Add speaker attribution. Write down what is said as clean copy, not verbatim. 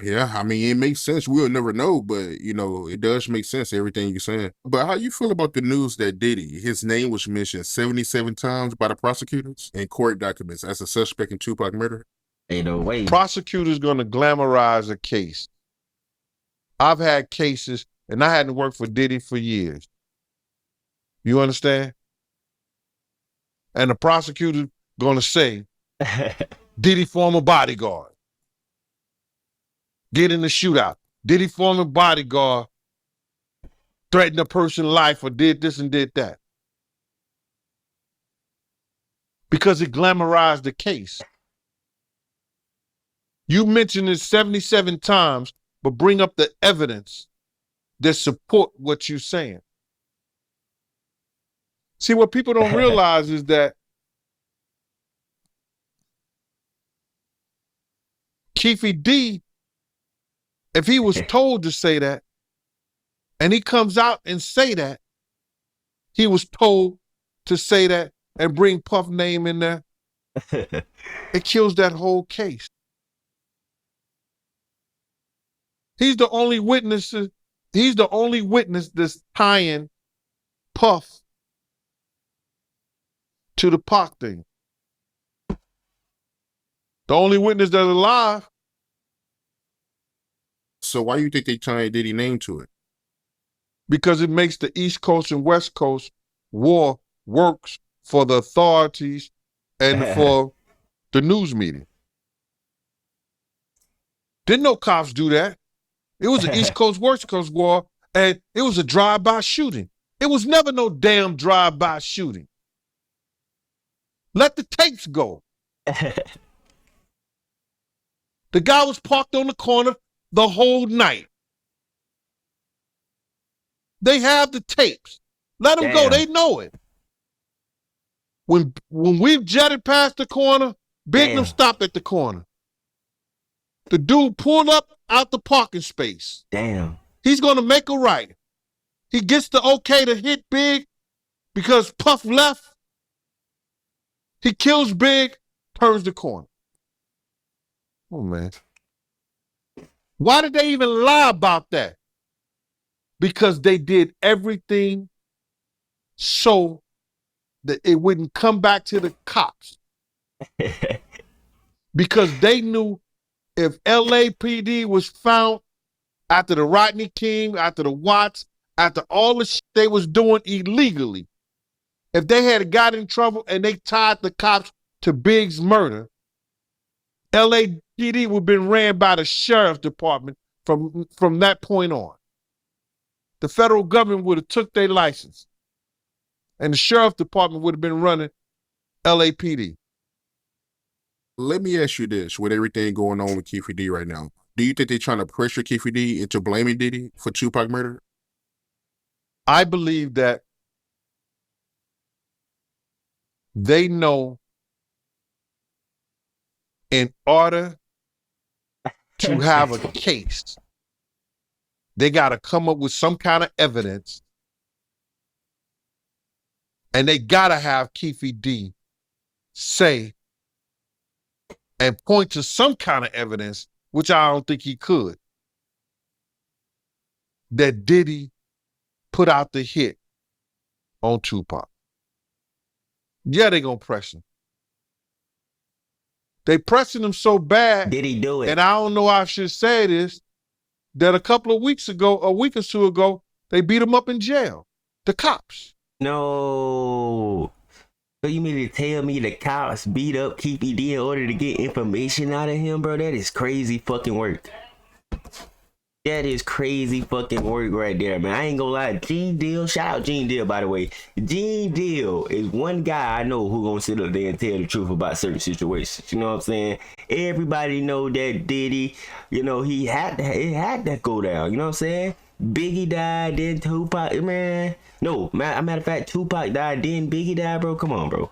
Speaker 1: Yeah, I mean, it makes sense. We'll never know, but you know, it does make sense, everything you're saying. But how you feel about the news that Diddy, his name was mentioned 77 times by the prosecutors in court documents as a suspect in Tupac murder?
Speaker 2: Ain't no way.
Speaker 3: Prosecutors gonna glamorize a case. I've had cases, and I hadn't worked for Diddy for years. You understand? And the prosecutor gonna say, Diddy former bodyguard. Get in the shootout. Diddy former bodyguard threatened a person's life or did this and did that. Because it glamorized the case. You mention it 77 times, but bring up the evidence that support what you're saying. See, what people don't realize is that Keefe D, if he was told to say that, and he comes out and say that, he was told to say that and bring Puff name in there, it kills that whole case. He's the only witness that's tying Puff to the Pac thing. The only witness that's alive.
Speaker 1: So why you think they tying Diddy name to it?
Speaker 3: Because it makes the East Coast and West Coast war works for the authorities and for the news media. Didn't no cops do that. It was an East Coast, West Coast war, and it was a drive-by shooting. It was never no damn drive-by shooting. Let the tapes go. The guy was parked on the corner the whole night. They have the tapes. Let them go. They know it. When we've jetted past the corner, Bignum stopped at the corner. The dude pulled up out the parking space.
Speaker 2: Damn.
Speaker 3: He's going to make a right. He gets the okay to hit Big because Puff left. He kills Big, turns the corner. Oh, man. Why did they even lie about that? Because they did everything so that it wouldn't come back to the cops. Because they knew if LAPD was found after the Rodney King, after the Watts, after all the shit they was doing illegally, if they had got in trouble and they tied the cops to Big's murder, LAPD would have been ran by the sheriff's department from that point on. The federal government would have took their license, and the sheriff's department would have been running LAPD.
Speaker 1: Let me ask you this, with everything going on with Keefe D right now, do you think they're trying to pressure Keefe D into blaming Diddy for Tupac murder?
Speaker 3: I believe that they know in order to have a case, they got to come up with some kind of evidence, and they got to have Keefe D say and point to some kind of evidence, which I don't think he could, that Diddy put out the hit on Tupac. Yeah, they gonna press him. They pressing him so bad.
Speaker 2: Did he do it?
Speaker 3: And I don't know how I should say this, that a week or two ago, they beat him up in jail. The cops.
Speaker 2: No. So you mean to tell me the cops beat up Keefe D in order to get information out of him, bro? That is crazy fucking work. That is crazy fucking work right there, man. I ain't gonna lie. GeneDeal, shout out GeneDeal, by the way. GeneDeal is one guy I know who gonna sit up there and tell the truth about certain situations. You know what I'm saying? Everybody know that Diddy, you know, it had to go down. You know what I'm saying? Biggie died, then Tupac, man. No, matter of fact, Tupac died, then Biggie died, bro. Come on, bro.